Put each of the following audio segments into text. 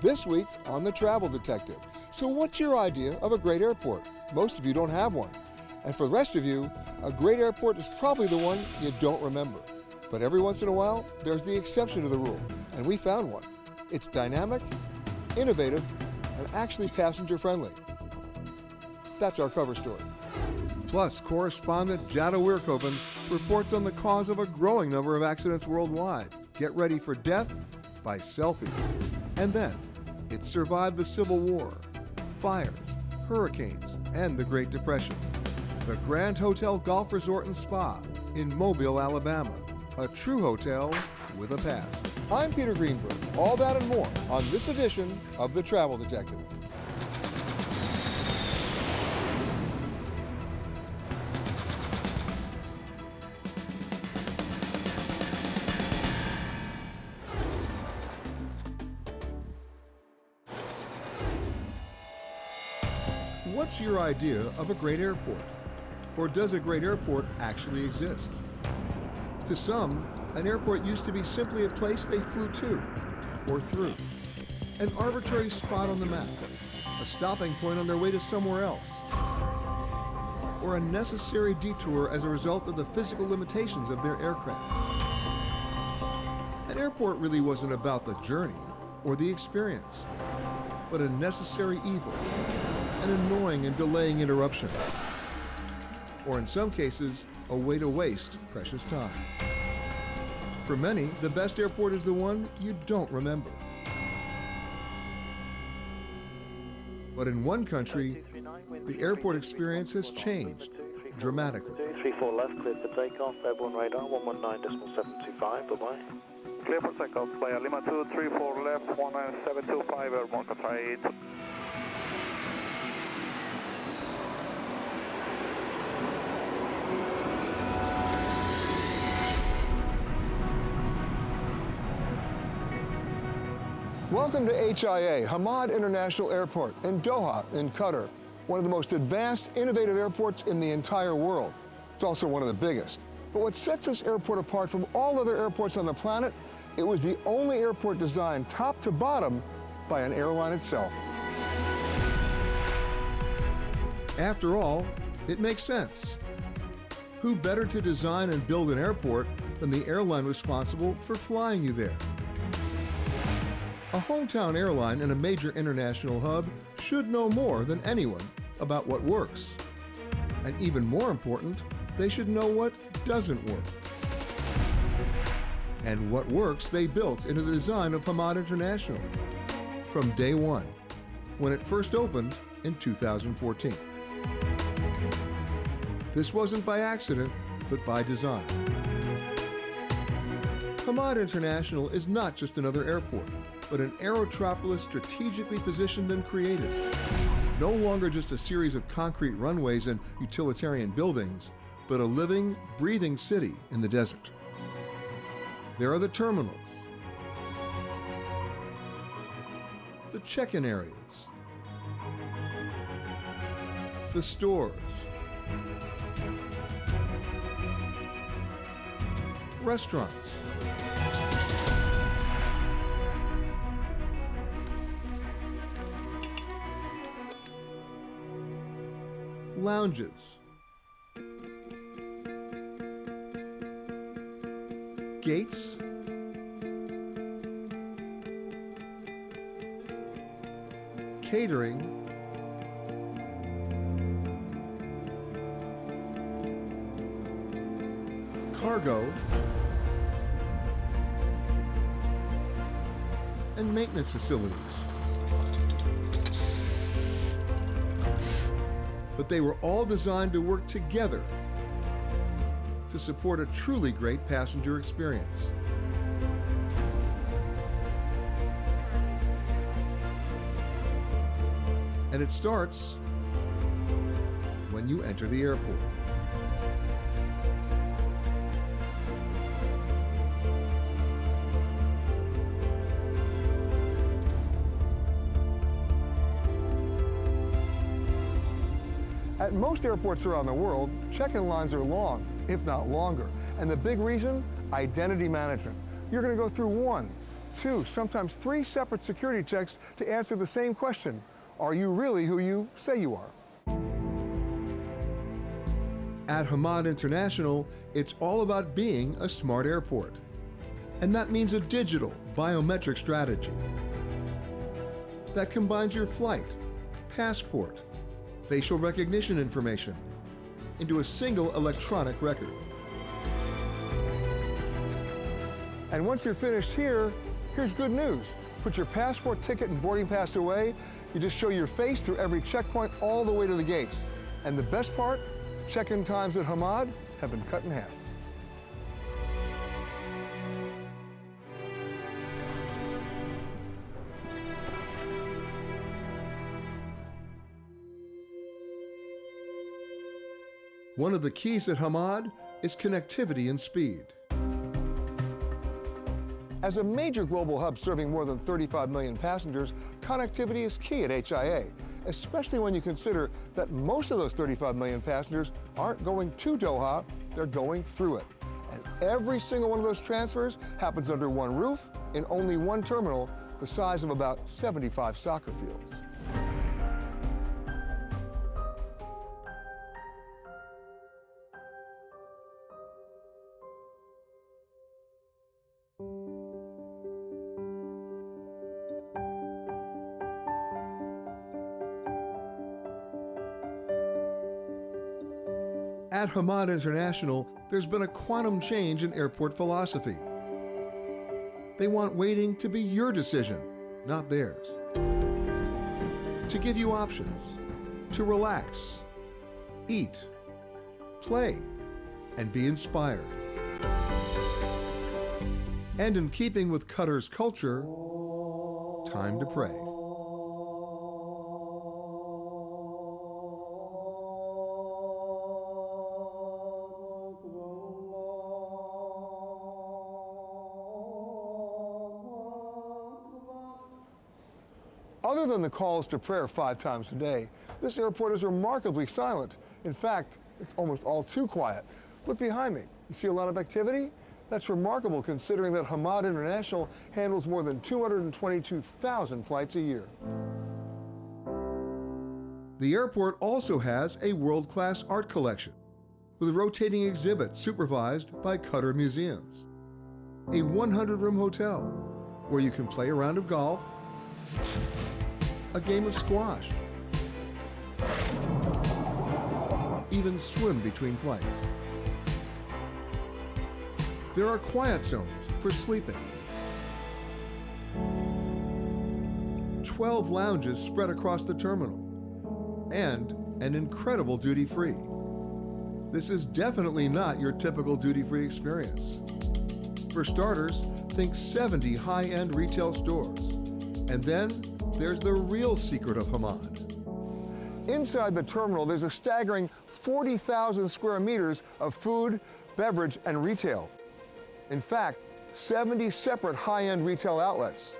This week on The Travel Detective. So what's your idea of a great airport? Most of you don't have one. And for the rest of you, a great airport is probably the one you don't remember. But every once in a while, there's the exception to the rule, and we found one. It's dynamic, innovative, and actually passenger-friendly. That's our cover story. Plus, correspondent Jada Weerkoven reports on the cause of a growing number of accidents worldwide. Get ready for death by selfies. And then, it survived the Civil War, fires, hurricanes, and the Great Depression. The Grand Hotel Golf Resort and Spa in Mobile, Alabama. A true hotel with a past. I'm Peter Greenberg. All that and more on this edition of The Travel Detective. What's your idea of a great airport? Or does a great airport actually exist? To some, an airport used to be simply a place they flew to or through, an arbitrary spot on the map, a stopping point on their way to somewhere else, or a necessary detour as a result of the physical limitations of their aircraft. An airport really wasn't about the journey or the experience, but a necessary evil, an annoying and delaying interruption, or in some cases, a way to waste precious time. For many, the best airport is the one you don't remember. But in one country, the airport experience has changed dramatically. 34 left, cleared for takeoff, airborne radar, 119.725, bye-bye. Clear for takeoff, Playa Lima 234 left, 19725, airborne Qatar 8. Welcome to HIA, Hamad International Airport in Doha, in Qatar. One of the most advanced, innovative airports in the entire world. It's also one of the biggest. But what sets this airport apart from all other airports on the planet, it was the only airport designed top to bottom by an airline itself. After all, it makes sense. Who better to design and build an airport than the airline responsible for flying you there? A hometown airline in a major international hub should know more than anyone about what works. And even more important, they should know what doesn't work. And what works they built into the design of Hamad International from day one, when it first opened in 2014. This wasn't by accident, but by design. Hamad International is not just another airport, but an aerotropolis strategically positioned and created. No longer just a series of concrete runways and utilitarian buildings, but a living, breathing city in the desert. There are the terminals, the check-in areas, the stores, restaurants, lounges, gates, catering, cargo, and maintenance facilities. But they were all designed to work together to support a truly great passenger experience. And it starts when you enter the airport. At most airports around the world, check-in lines are long, if not longer. And the big reason? Identity management. You're going to go through one, 2, sometimes 3 separate security checks to answer the same question. Are you really who you say you are? At Hamad International, it's all about being a smart airport. And that means a digital, biometric strategy that combines your flight, passport, facial recognition information into a single electronic record. And once you're finished here, here's good news. Put your passport, ticket, and boarding pass away. You just show your face through every checkpoint all the way to the gates. And the best part, check-in times at Hamad have been cut in half. One of the keys at Hamad is connectivity and speed. As a major global hub serving more than 35 million passengers, connectivity is key at HIA, especially when you consider that most of those 35 million passengers aren't going to Doha, they're going through it. And every single one of those transfers happens under one roof in only one terminal, the size of about 75 soccer fields. At Hamad International, there's been a quantum change in airport philosophy. They want waiting to be your decision, not theirs. To give you options, to relax, eat, play, and be inspired. And in keeping with Qatar's culture, time to pray. Other than the calls to prayer 5 times a day, this airport is remarkably silent. In fact, it's almost all too quiet. Look behind me. You see a lot of activity? That's remarkable considering that Hamad International handles more than 222,000 flights a year. The airport also has a world-class art collection with rotating exhibits supervised by Qatar Museums. A 100-room hotel where you can play a round of golf, a game of squash, even swim between flights. There are quiet zones for sleeping. 12 lounges spread across the terminal, and an incredible duty-free. This is definitely not your typical duty-free experience. For starters, think 70 high-end retail stores, and then there's the real secret of Hamad. Inside the terminal, there's a staggering 40,000 square meters of food, beverage, and retail. In fact, 70 separate high-end retail outlets.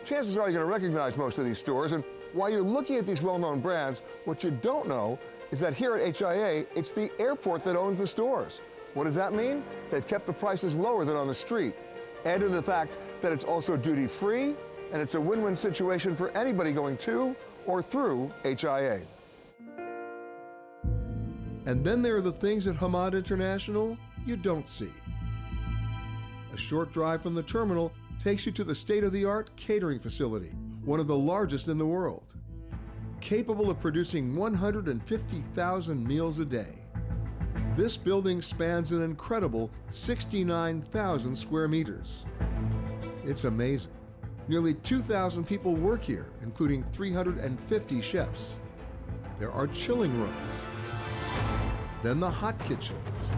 Chances are you're going to recognize most of these stores, and while you're looking at these well-known brands, what you don't know is that here at HIA, it's the airport that owns the stores. What does that mean? They've kept the prices lower than on the street. Add to the fact that it's also duty-free, and it's a win-win situation for anybody going to or through HIA. And then there are the things at Hamad International you don't see. A short drive from the terminal takes you to the state-of-the-art catering facility, one of the largest in the world, capable of producing 150,000 meals a day. This building spans an incredible 69,000 square meters. It's amazing. Nearly 2,000 people work here, including 350 chefs. There are chilling rooms. Then the hot kitchens.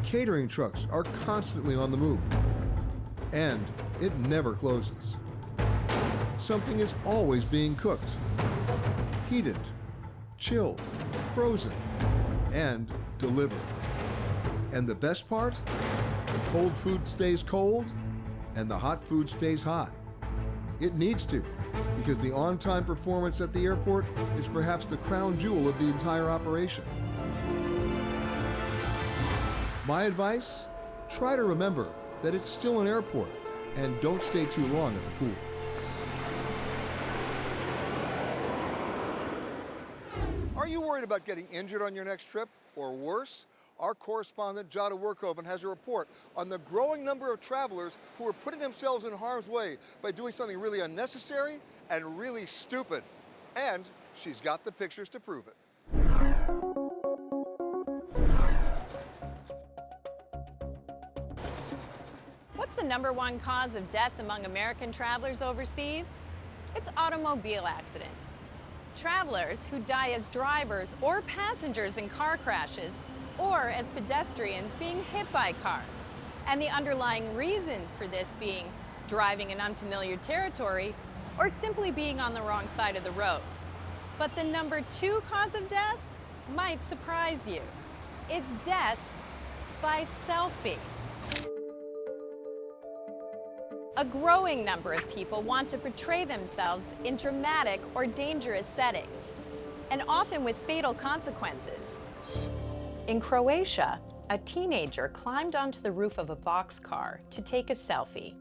Catering trucks are constantly on the move. And it never closes. Something is always being cooked, heated, chilled, frozen, and delivered. And the best part? The cold food stays cold, and the hot food stays hot. It needs to, because the on-time performance at the airport is perhaps the crown jewel of the entire operation. My advice? Try to remember that it's still an airport, And don't stay too long at the pool. Are you worried about getting injured on your next trip, or worse? Our correspondent, Jada Workhoven, has a report on the growing number of travelers who are putting themselves in harm's way by doing something really unnecessary and really stupid. And she's got the pictures to prove it. What's the #1 cause of death among American travelers overseas? It's automobile accidents. Travelers who die as drivers or passengers in car crashes, or as pedestrians being hit by cars. And the underlying reasons for this being driving in unfamiliar territory or simply being on the wrong side of the road. But the #2 cause of death might surprise you. It's death by selfie. A growing number of people want to portray themselves in dramatic or dangerous settings, and often with fatal consequences. In Croatia, a teenager climbed onto the roof of a boxcar to take a selfie.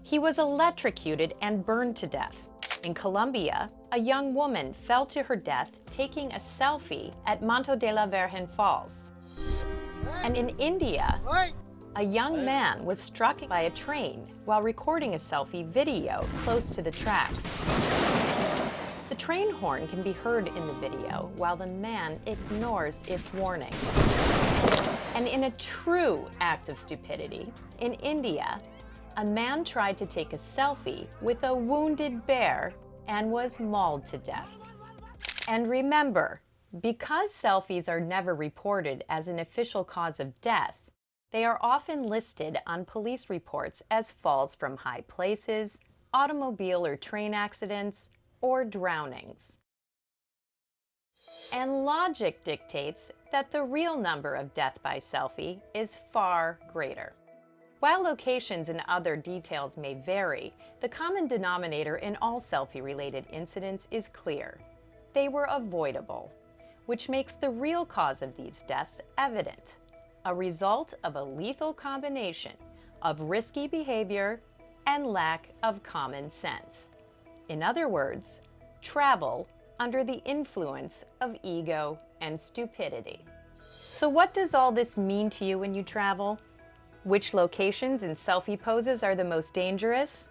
He was electrocuted and burned to death. In Colombia, a young woman fell to her death taking a selfie at Manto de la Virgen Falls. And in India, a young man was struck by a train while recording a selfie video close to the tracks. The train horn can be heard in the video while the man ignores its warning. And in a true act of stupidity, in India, a man tried to take a selfie with a wounded bear and was mauled to death. And remember, because selfies are never reported as an official cause of death, they are often listed on police reports as falls from high places, automobile or train accidents, or drownings. And logic dictates that the real number of death by selfie is far greater. While locations and other details may vary, the common denominator in all selfie-related incidents is clear. They were avoidable, which makes the real cause of these deaths evident. A result of a lethal combination of risky behavior and lack of common sense. In other words, travel under the influence of ego and stupidity. So what does all this mean to you when you travel? Which locations and selfie poses are the most dangerous?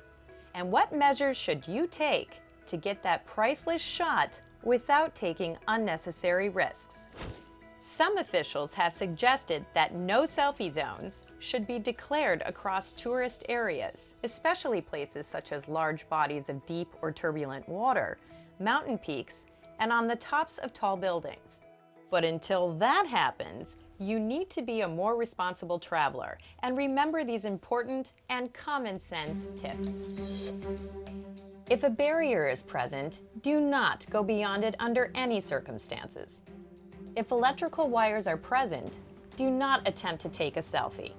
And what measures should you take to get that priceless shot without taking unnecessary risks? Some officials have suggested that no selfie zones should be declared across tourist areas, especially places such as large bodies of deep or turbulent water, mountain peaks, and on the tops of tall buildings. But until that happens, you need to be a more responsible traveler and remember these important and common sense tips. If a barrier is present, do not go beyond it under any circumstances. If electrical wires are present, do not attempt to take a selfie.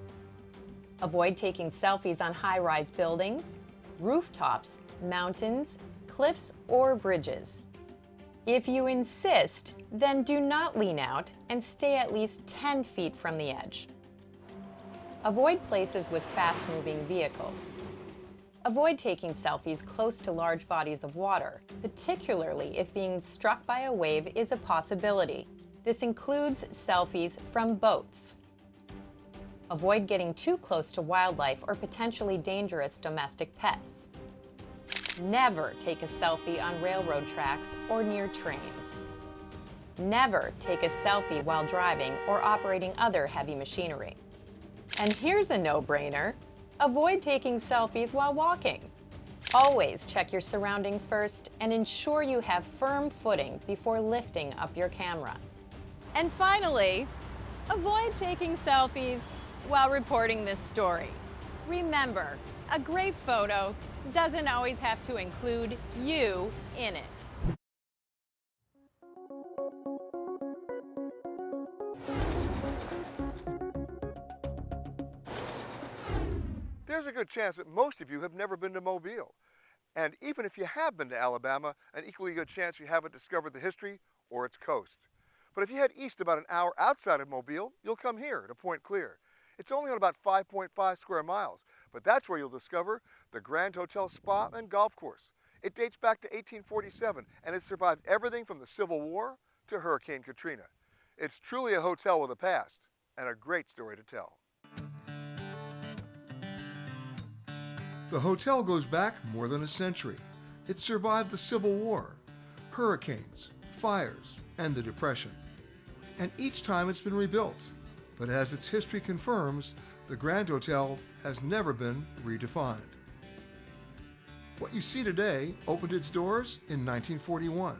Avoid taking selfies on high-rise buildings, rooftops, mountains, cliffs, or bridges. If you insist, then do not lean out and stay at least 10 feet from the edge. Avoid places with fast-moving vehicles. Avoid taking selfies close to large bodies of water, particularly if being struck by a wave is a possibility. This includes selfies from boats. Avoid getting too close to wildlife or potentially dangerous domestic pets. Never take a selfie on railroad tracks or near trains. Never take a selfie while driving or operating other heavy machinery. And here's a no-brainer. Avoid taking selfies while walking. Always check your surroundings first and ensure you have firm footing before lifting up your camera. And finally, avoid taking selfies while reporting this story. Remember, a great photo doesn't always have to include you in it. There's a good chance that most of you have never been to Mobile. And even if you have been to Alabama, an equally good chance you haven't discovered the history or its coast. But if you head east about an hour outside of Mobile, you'll come here to Point Clear. It's only on about 5.5 square miles, but that's where you'll discover the Grand Hotel Spa and Golf Course. It dates back to 1847, and it survived everything from the Civil War to Hurricane Katrina. It's truly a hotel with a past, and a great story to tell. The hotel goes back more than a century. It survived the Civil War, hurricanes, fires, and the Depression. And each time it's been rebuilt. But as its history confirms, the Grand Hotel has never been redefined. What you see today opened its doors in 1941.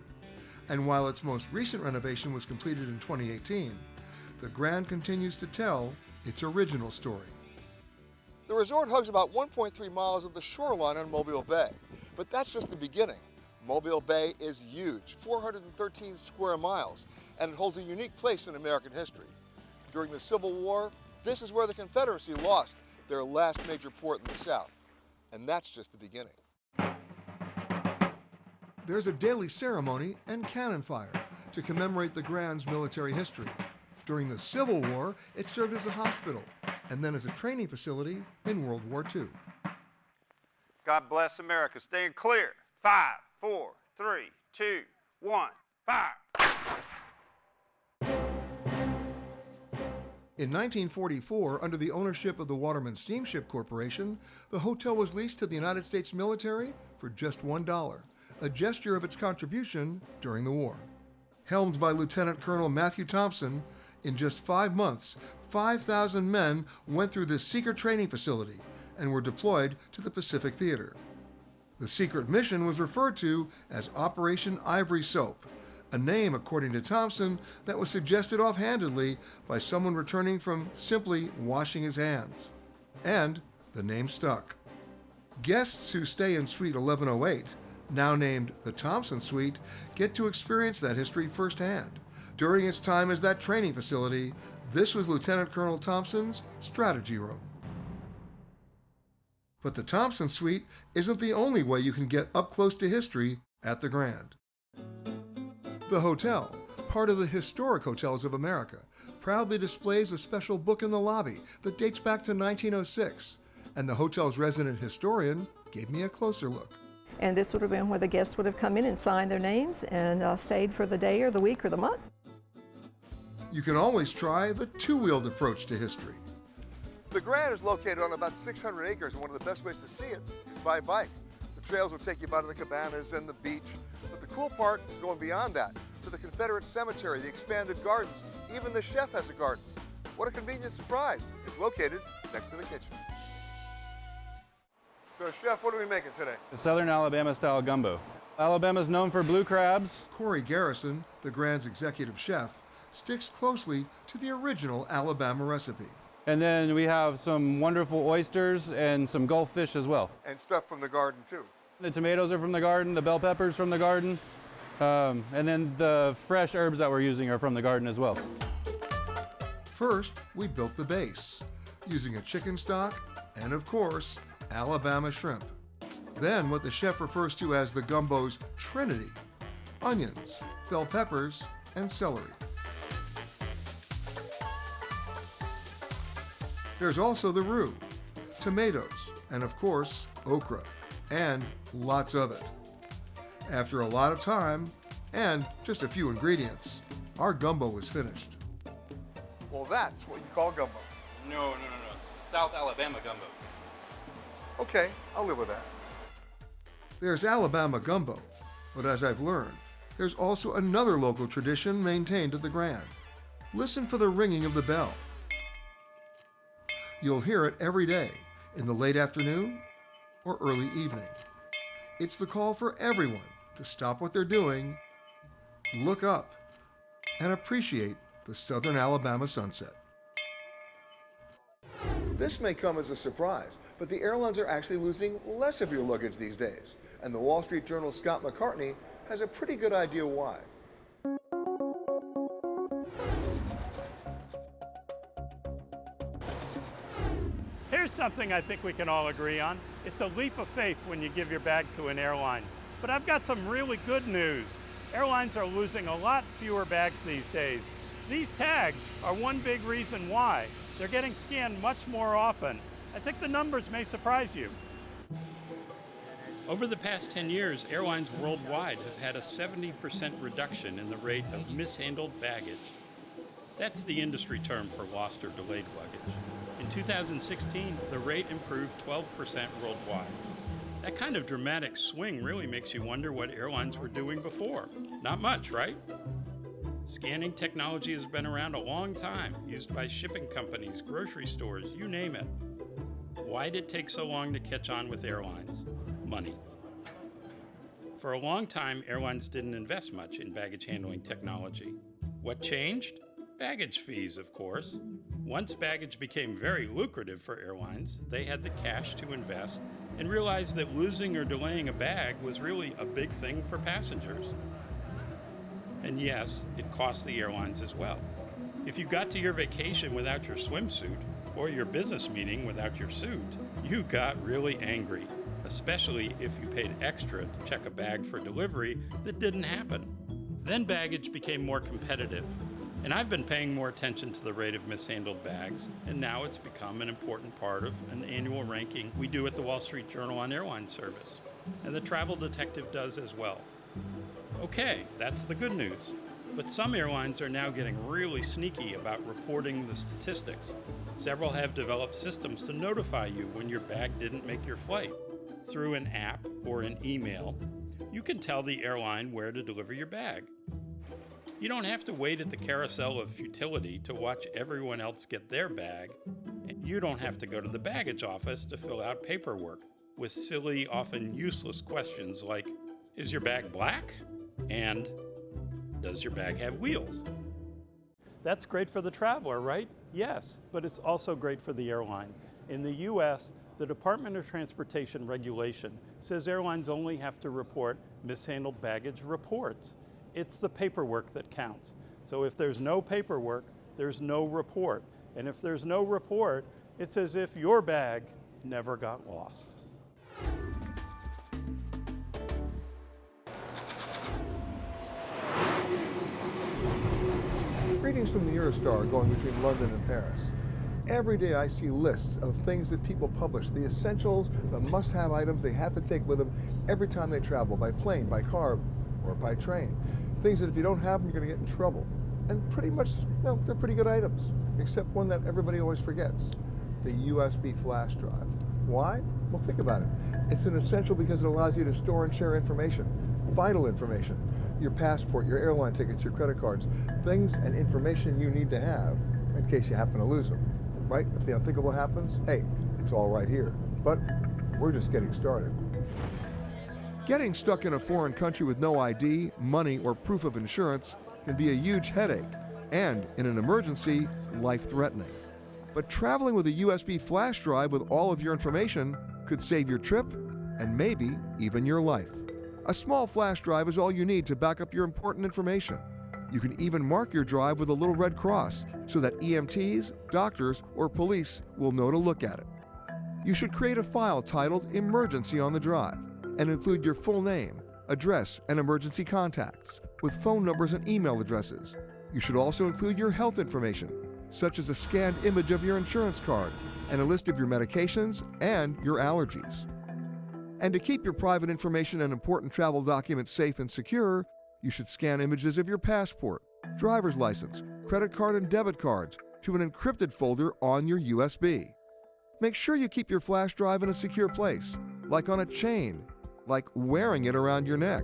And while its most recent renovation was completed in 2018, the Grand continues to tell its original story. The resort hugs about 1.3 miles of the shoreline on Mobile Bay, but that's just the beginning. Mobile Bay is huge, 413 square miles, and it holds a unique place in American history. During the Civil War, this is where the Confederacy lost their last major port in the South, and that's just the beginning. There's a daily ceremony and cannon fire to commemorate the Grand's military history. During the Civil War, it served as a hospital and then as a training facility in World War II. God bless America. Staying clear. 5, 4, 3, 2, 1, fire. In 1944, under the ownership of the Waterman Steamship Corporation, the hotel was leased to the United States military for just $1, a gesture of its contribution during the war. Helmed by Lieutenant Colonel Matthew Thompson, in just 5 months, 5,000 men went through this secret training facility and were deployed to the Pacific Theater. The secret mission was referred to as Operation Ivory Soap, a name, according to Thompson, that was suggested offhandedly by someone returning from simply washing his hands. And the name stuck. Guests who stay in Suite 1108, now named the Thompson Suite, get to experience that history firsthand. During its time as that training facility, this was Lieutenant Colonel Thompson's strategy room. But the Thompson Suite isn't the only way you can get up close to history at the Grand. The hotel, part of the Historic Hotels of America, proudly displays a special book in the lobby that dates back to 1906, and the hotel's resident historian gave me a closer look. And this would have been where the guests would have come in and signed their names and stayed for the day or the week or the month. You can always try the two-wheeled approach to history. The Grand is located on about 600 acres, and one of the best ways to see it is by bike. The trails will take you out of the cabanas and the beach, but the cool part is going beyond that, to the Confederate Cemetery, the expanded gardens. Even the chef has a garden. What a convenient surprise. It's located next to the kitchen. So, Chef, what are we making today? A Southern Alabama-style gumbo. Alabama's known for blue crabs. Corey Garrison, the Grand's executive chef, sticks closely to the original Alabama recipe. And then we have some wonderful oysters and some Gulf fish as well. And stuff from the garden, too. The tomatoes are from the garden, the bell peppers from the garden, and then the fresh herbs that we're using are from the garden as well. First, we built the base, using a chicken stock and, of course, Alabama shrimp. Then what the chef refers to as the gumbo's trinity: onions, bell peppers, and celery. There's also the roux, tomatoes, and of course, okra, and lots of it. After a lot of time, and just a few ingredients, our gumbo is finished. Well, that's what you call gumbo. No. South Alabama gumbo. Okay, I'll live with that. There's Alabama gumbo, but as I've learned, there's also another local tradition maintained at the Grand. Listen for the ringing of the bell. You'll hear it every day, in the late afternoon or early evening. It's the call for everyone to stop what they're doing, look up, and appreciate the Southern Alabama sunset. This may come as a surprise, but the airlines are actually losing less of your luggage these days, and the Wall Street Journal's Scott McCartney has a pretty good idea why. Here's something I think we can all agree on. It's a leap of faith when you give your bag to an airline. But I've got some really good news. Airlines are losing a lot fewer bags these days. These tags are one big reason why. They're getting scanned much more often. I think the numbers may surprise you. Over the past 10 years, airlines worldwide have had a 70% reduction in the rate of mishandled baggage. That's the industry term for lost or delayed luggage. In 2016, the rate improved 12% worldwide. That kind of dramatic swing really makes you wonder what airlines were doing before. Not much, right? Scanning technology has been around a long time, used by shipping companies, grocery stores, you name it. Why did it take so long to catch on with airlines? Money. For a long time, airlines didn't invest much in baggage handling technology. What changed? Baggage fees, of course. Once baggage became very lucrative for airlines, they had the cash to invest and realized that losing or delaying a bag was really a big thing for passengers. And yes, it cost the airlines as well. If you got to your vacation without your swimsuit, or your business meeting without your suit, you got really angry, especially if you paid extra to check a bag for delivery that didn't happen. Then baggage became more competitive, and I've been paying more attention to the rate of mishandled bags, and now it's become an important part of an annual ranking we do at the Wall Street Journal on airline service, and the Travel Detective does as well. Okay, that's the good news. But some airlines are now getting really sneaky about reporting the statistics. Several have developed systems to notify you when your bag didn't make your flight. Through an app or an email, you can tell the airline where to deliver your bag. You don't have to wait at the carousel of futility to watch everyone else get their bag. You don't have to go to the baggage office to fill out paperwork with silly, often useless questions like, is your bag black? And does your bag have wheels? That's great for the traveler, right? Yes, but it's also great for the airline. In the US, the Department of Transportation regulation says airlines only have to report mishandled baggage reports. It's the paperwork that counts. So if there's no paperwork, there's no report. And if there's no report, it's as if your bag never got lost. Greetings from the Eurostar going between London and Paris. Every day I see lists of things that people publish, the essentials, the must-have items they have to take with them every time they travel, by plane, by car, or by train. Things that if you don't have them, you're going to get in trouble. And pretty much, well, they're pretty good items, except one that everybody always forgets, the USB flash drive. Why? Well, think about it. It's an essential because it allows you to store and share information, vital information. Your passport, your airline tickets, your credit cards, things and information you need to have in case you happen to lose them, right? If the unthinkable happens, hey, it's all right here. But we're just getting started. Getting stuck in a foreign country with no ID, money, or proof of insurance can be a huge headache, and in an emergency, life-threatening. But traveling with a USB flash drive with all of your information could save your trip and maybe even your life. A small flash drive is all you need to back up your important information. You can even mark your drive with a little red cross so that EMTs, doctors, or police will know to look at it. You should create a file titled Emergency on the drive and include your full name, address, and emergency contacts with phone numbers and email addresses. You should also include your health information, such as a scanned image of your insurance card and a list of your medications and your allergies. And to keep your private information and important travel documents safe and secure, you should scan images of your passport, driver's license, credit card, and debit cards to an encrypted folder on your USB. Make sure you keep your flash drive in a secure place, like on a chain, like wearing it around your neck.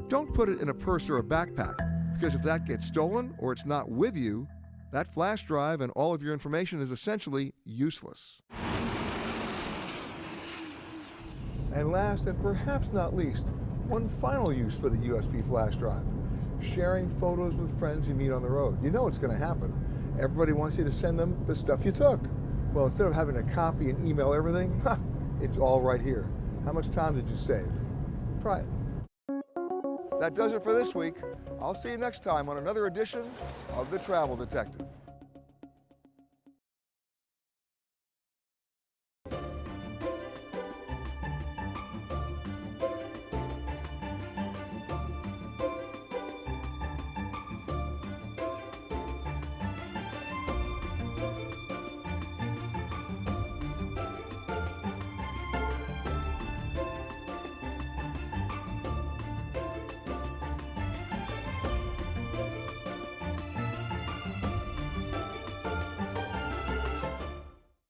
Don't put it in a purse or a backpack, because if that gets stolen or it's not with you, that flash drive and all of your information is essentially useless. And last and perhaps not least, one final use for the USB flash drive: sharing photos with friends you meet on the road. You know it's going to happen. Everybody wants you to send them the stuff you took. Well, instead of having to copy and email everything, it's all right here. How much time did you save? Try it. That does it for this week. I'll see you next time on another edition of The Travel Detective.